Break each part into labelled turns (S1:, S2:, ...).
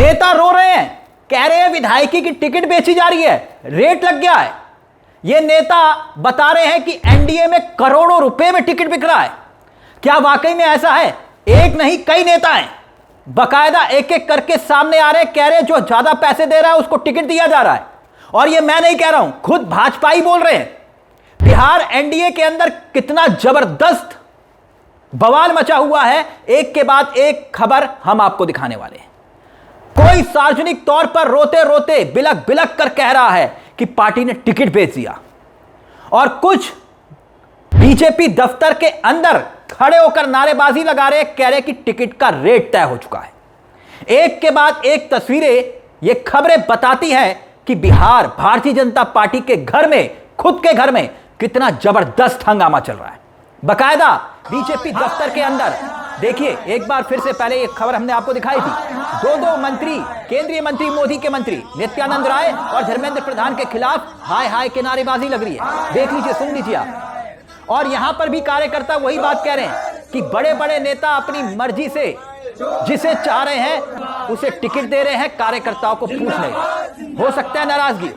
S1: नेता रो रहे हैं, कह रहे हैं विधायकी की टिकट बेची जा रही है, रेट लग गया है। ये नेता बता रहे हैं कि एनडीए में करोड़ों रुपए में टिकट बिक रहा है। क्या वाकई में ऐसा है? एक नहीं कई नेता हैं, बकायदा एक एक करके सामने आ रहे हैं, कह रहे हैं जो ज्यादा पैसे दे रहा है उसको टिकट दिया जा रहा है। और ये मैं नहीं कह रहा हूं, खुद भाजपा ही बोल रहे हैं। बिहार एनडीए के अंदर कितना जबरदस्त बवाल मचा हुआ है, एक के बाद एक खबर हम आपको दिखाने वाले हैं। कोई सार्वजनिक तौर पर रोते रोते बिलक बिलक कर कह रहा है कि पार्टी ने टिकट बेच दिया, और कुछ बीजेपी दफ्तर के अंदर खड़े होकर नारेबाजी लगा रहे, कह रहे कि टिकट का रेट तय हो चुका है। एक के बाद एक तस्वीरें, ये खबरें बताती हैं कि बिहार भारतीय जनता पार्टी के घर में, खुद के घर में कितना जबरदस्त हंगामा चल रहा है। बकायदा बीजेपी दफ्तर के अंदर देखिए, एक बार फिर से पहले एक खबर हमने आपको दिखाई थी, दो मंत्री, केंद्रीय मंत्री, मोदी के मंत्री नित्यानंद राय और धर्मेंद्र प्रधान के खिलाफ हाय हाय के नारेबाजी लग रही है। देख लीजिए, सुन लीजिए आप। और यहां पर भी कार्यकर्ता वही बात कह रहे हैं कि बड़े बड़े नेता अपनी मर्जी से जिसे चाह रहे हैं उसे टिकट दे रहे हैं, कार्यकर्ताओं को पूछ रहे। हो सकता है नाराजगी,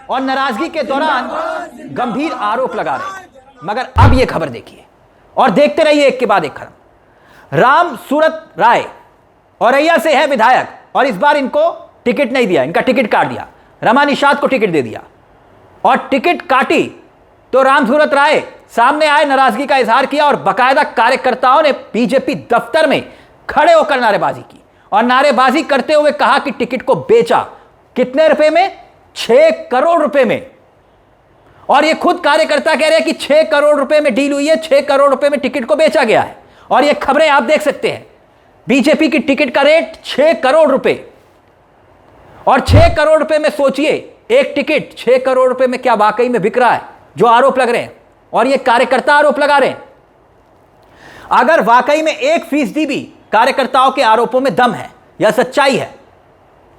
S1: और नाराजगी के दौरान गंभीर आरोप लगा रहे हैं। मगर अब यह खबर देखिए और देखते रहिए एक के बाद एक खबर। राम सूरत राय औरैया से है विधायक, और इस बार इनको टिकट नहीं दिया, इनका टिकट काट दिया। रमा निषाद को टिकट दे दिया, और टिकट काटी तो राम सूरत राय सामने आए, नाराजगी का इजहार किया, और बाकायदा कार्यकर्ताओं ने बीजेपी दफ्तर में खड़े होकर नारेबाजी की, और नारेबाजी करते हुए कहा कि टिकट को बेचा। कितने रुपए में? 6 करोड़ रुपए में। और ये खुद कार्यकर्ता कह रहे हैं कि 6 करोड़ रुपए में डील हुई है, 6 करोड़ रुपए में टिकट को बेचा गया है। और ये खबरें आप देख सकते हैं, बीजेपी की टिकट का रेट 6 करोड़ रुपए, और 6 करोड़ रुपए में सोचिए एक टिकट 6 करोड़ रुपए में क्या वाकई में बिक रहा है, जो आरोप लग रहे हैं, और ये कार्यकर्ता आरोप लगा रहे हैं। अगर वाकई में 1% भी कार्यकर्ताओं के आरोपों में दम है या सच्चाई है,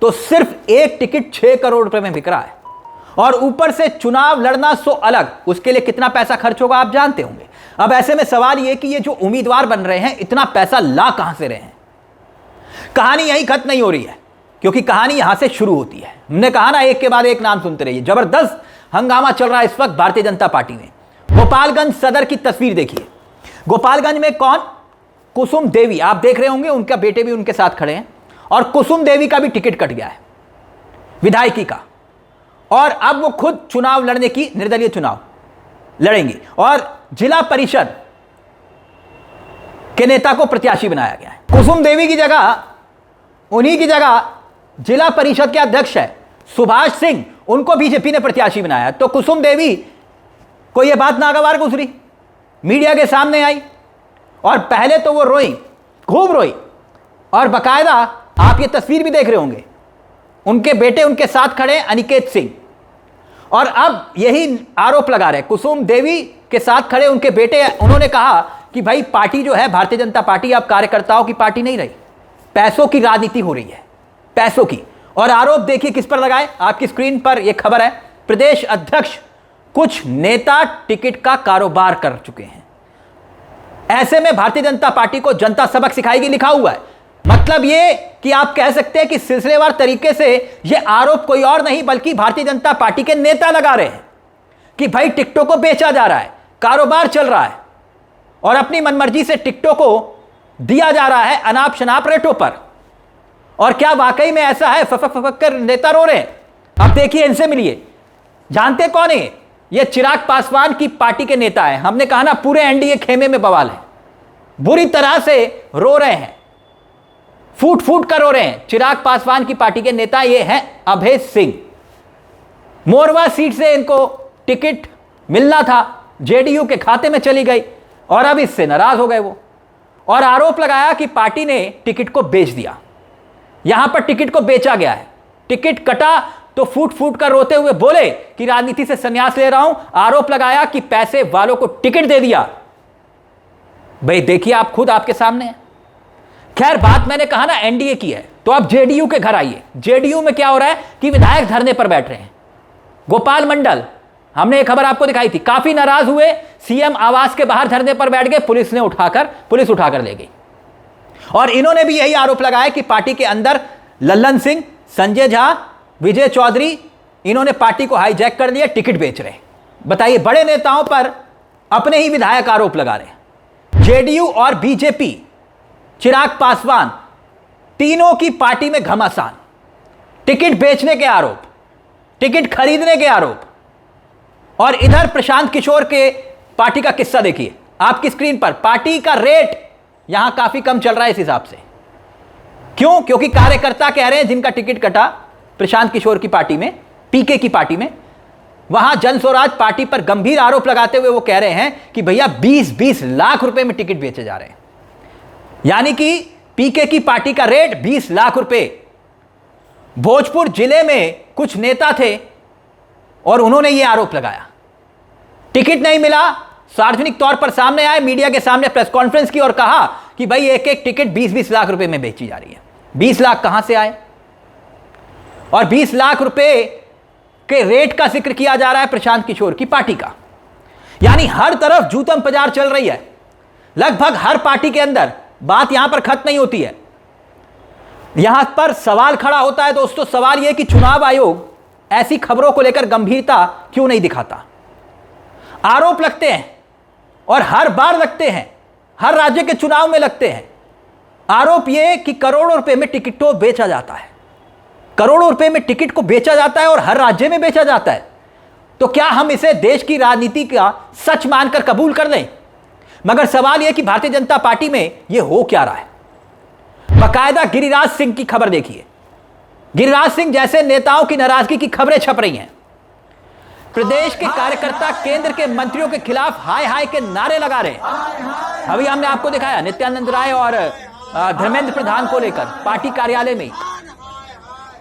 S1: तो सिर्फ एक टिकट 6 करोड़ रुपए में बिक रहा है। और ऊपर से चुनाव लड़ना सो अलग, उसके लिए कितना पैसा खर्च होगा आप जानते होंगे। अब ऐसे में सवाल यह कि ये जो उम्मीदवार बन रहे हैं इतना पैसा ला कहां से रहे हैं? कहानी यहीं खत्म नहीं हो रही है, क्योंकि कहानी यहां से शुरू होती है। हमने कहा ना, एक के बाद एक नाम सुनते रहिए। जबरदस्त हंगामा चल रहा है इस वक्त भारतीय जनता पार्टी में। गोपालगंज सदर की तस्वीर देखिए। गोपालगंज में कौन? कुसुम देवी, आप देख रहे होंगे, उनका बेटे भी उनके साथ खड़े हैं। और कुसुम देवी का भी टिकट कट गया है विधायकी का, और अब वो खुद चुनाव लड़ने की, निर्दलीय चुनाव लड़ेंगी, और जिला परिषद के नेता को प्रत्याशी बनाया गया है। कुसुम देवी की जगह, उन्हीं की जगह जिला परिषद के अध्यक्ष है सुभाष सिंह, उनको बीजेपी ने प्रत्याशी बनाया। तो कुसुम देवी को यह बात नागवार गुजरी, मीडिया के सामने आई, और पहले तो वो रोई, खूब रोई, और बकायदा आप ये तस्वीर भी देख रहे होंगे, उनके बेटे उनके साथ खड़े अनिकेत सिंह, और अब यही आरोप लगा रहे कुसुम देवी के साथ खड़े उनके बेटे। उन्होंने कहा कि भाई पार्टी जो है भारतीय जनता पार्टी अब कार्यकर्ताओं की पार्टी नहीं रही, पैसों की राजनीति हो रही है, पैसों की। और आरोप देखिए किस पर लगाए, आपकी स्क्रीन पर यह खबर है। प्रदेश अध्यक्ष, कुछ नेता टिकट का कारोबार कर चुके हैं, ऐसे में भारतीय जनता पार्टी को जनता सबक सिखाएगी, लिखा हुआ है। मतलब ये कि आप कह सकते हैं कि सिलसिलेवार तरीके से ये आरोप कोई और नहीं बल्कि भारतीय जनता पार्टी के नेता लगा रहे हैं कि भाई टिकटों को बेचा जा रहा है, कारोबार चल रहा है, और अपनी मनमर्जी से टिकटों को दिया जा रहा है अनाप शनाप रेटों पर। और क्या वाकई में ऐसा है? फफक फफक कर नेता रो रहे हैं। अब देखिए, इनसे मिलिए, जानते कौन है ये? चिराग पासवान की पार्टी के नेता है। हमने कहा ना, पूरे एनडीए खेमे में बवाल है, बुरी तरह से रो रहे हैं, फूट फूट कर रो रहे हैं। चिराग पासवान की पार्टी के नेता ये हैं अभय सिंह। मोरवा सीट से इनको टिकट मिलना था, जेडीयू के खाते में चली गई, और अब इससे नाराज हो गए वो, और आरोप लगाया कि पार्टी ने टिकट को बेच दिया। यहां पर टिकट को बेचा गया है, टिकट कटा तो फूट फूट कर रोते हुए बोले कि राजनीति से संन्यास ले रहा हूं। आरोप लगाया कि पैसे वालों को टिकट दे दिया। भाई देखिए, आप खुद आपके सामने है। खैर, बात मैंने कहा ना एनडीए की है, तो अब जेडीयू के घर आइए। जेडीयू में क्या हो रहा है कि विधायक धरने पर बैठ रहे हैं। गोपाल मंडल, हमने एक खबर आपको दिखाई थी, काफी नाराज हुए, सीएम आवास के बाहर धरने पर बैठ गए, पुलिस उठाकर ले गई। और इन्होंने भी यही आरोप लगाया कि पार्टी के अंदर लल्लन सिंह, संजय झा, विजय चौधरी, इन्होंने पार्टी को हाईजैक कर लिया, टिकट बेच रहे हैं। बताइए, बड़े नेताओं पर अपने ही विधायक आरोप लगा रहे हैं। जेडीयू और बीजेपी, चिराग पासवान, तीनों की पार्टी में घमासान, टिकट बेचने के आरोप, टिकट खरीदने के आरोप। और इधर प्रशांत किशोर के पार्टी का किस्सा देखिए आपकी स्क्रीन पर। पार्टी का रेट यहां काफी कम चल रहा है इस हिसाब से। क्यों? क्योंकि कार्यकर्ता कह रहे हैं जिनका टिकट कटा प्रशांत किशोर की पार्टी में, पीके की पार्टी में, वहां जन स्वराज पार्टी पर गंभीर आरोप लगाते हुए वो कह रहे हैं कि भैया 20-20 लाख रुपए में टिकट बेचे जा रहे हैं। यानी कि पीके की पार्टी का रेट 20 लाख रुपए। भोजपुर जिले में कुछ नेता थे और उन्होंने यह आरोप लगाया। टिकट नहीं मिला, सार्वजनिक तौर पर सामने आए, मीडिया के सामने प्रेस कॉन्फ्रेंस की और कहा कि भाई एक एक टिकट 20-20 लाख रुपए में बेची जा रही है। 20 लाख कहां से आए? और 20 लाख रुपए के रेट का जिक्र किया जा रहा है प्रशांत किशोर की पार्टी का। यानी हर तरफ जूतम बाजार चल रही है, लगभग हर पार्टी के अंदर। बात यहां पर खत्म नहीं होती है। यहां पर सवाल खड़ा होता है दोस्तों, सवाल यह कि चुनाव आयोग ऐसी खबरों को लेकर गंभीरता क्यों नहीं दिखाता? आरोप लगते हैं और हर बार लगते हैं, हर राज्य के चुनाव में लगते हैं। आरोप यह कि करोड़ों रुपए में टिकटों बेचा जाता है, करोड़ों रुपए में टिकट को बेचा जाता है और हर राज्य में बेचा जाता है। तो क्या हम इसे देश की राजनीति का सच मानकर कबूल कर लें? मगर सवाल यह कि भारतीय जनता पार्टी में यह हो क्या रहा है। बाकायदा गिरिराज सिंह की खबर देखिए। गिरिराज सिंह जैसे नेताओं की नाराजगी की खबरें छप रही हैं। प्रदेश के कार्यकर्ता केंद्र के मंत्रियों के खिलाफ हाय हाय के नारे लगा रहे हैं। अभी हमने आपको दिखाया नित्यानंद राय और धर्मेंद्र प्रधान को लेकर पार्टी कार्यालय में।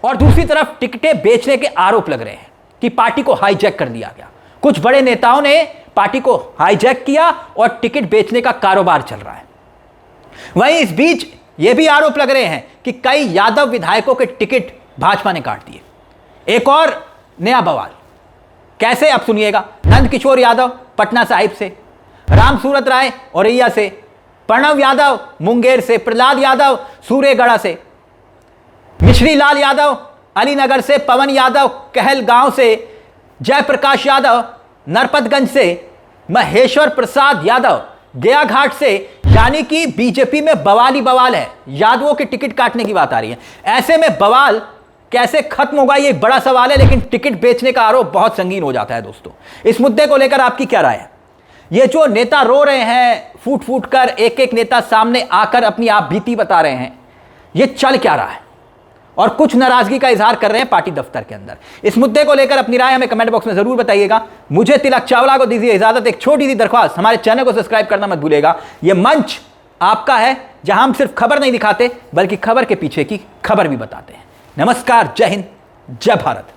S1: और दूसरी तरफ टिकटें बेचने के आरोप लग रहे हैं कि पार्टी को हाईजैक कर दिया गया। कुछ बड़े नेताओं ने पार्टी को हाईजैक किया और टिकट बेचने का कारोबार चल रहा है। वहीं इस बीच यह भी आरोप लग रहे हैं कि कई यादव विधायकों के टिकट भाजपा ने काट दिए। एक और नया बवाल कैसे, अब सुनिएगा। नंदकिशोर यादव पटना साहिब से, रामसूरत राय औरैया से, प्रणव यादव मुंगेर से, प्रहलाद यादव सूर्यगढ़ा से, मिश्री लाल यादव अलीनगर से, पवन यादव कहलगांव से, जयप्रकाश यादव नरपतगंज से, महेश्वर प्रसाद यादव गया घाट से। यानी कि बीजेपी में बवाल ही बवाल है। यादवों के टिकट काटने की बात आ रही है। ऐसे में बवाल कैसे खत्म होगा ये एक बड़ा सवाल है, लेकिन टिकट बेचने का आरोप बहुत संगीन हो जाता है दोस्तों। इस मुद्दे को लेकर आपकी क्या राय है? ये जो नेता रो रहे हैं फूट फूट कर, एक एक नेता सामने आकर अपनी आप बीती बता रहे हैं, ये चल क्या रहा है? और कुछ नाराजगी का इजहार कर रहे हैं पार्टी दफ्तर के अंदर। इस मुद्दे को लेकर अपनी राय हमें कमेंट बॉक्स में जरूर बताइएगा। मुझे तिलक चावला को दीजिए इजाजत। एक छोटी सी दरख्वास्त, हमारे चैनल को सब्सक्राइब करना मत भूलिएगा। यह मंच आपका है जहां हम सिर्फ खबर नहीं दिखाते बल्कि खबर के पीछे की खबर भी बताते हैं। नमस्कार, जय हिंद, जय भारत।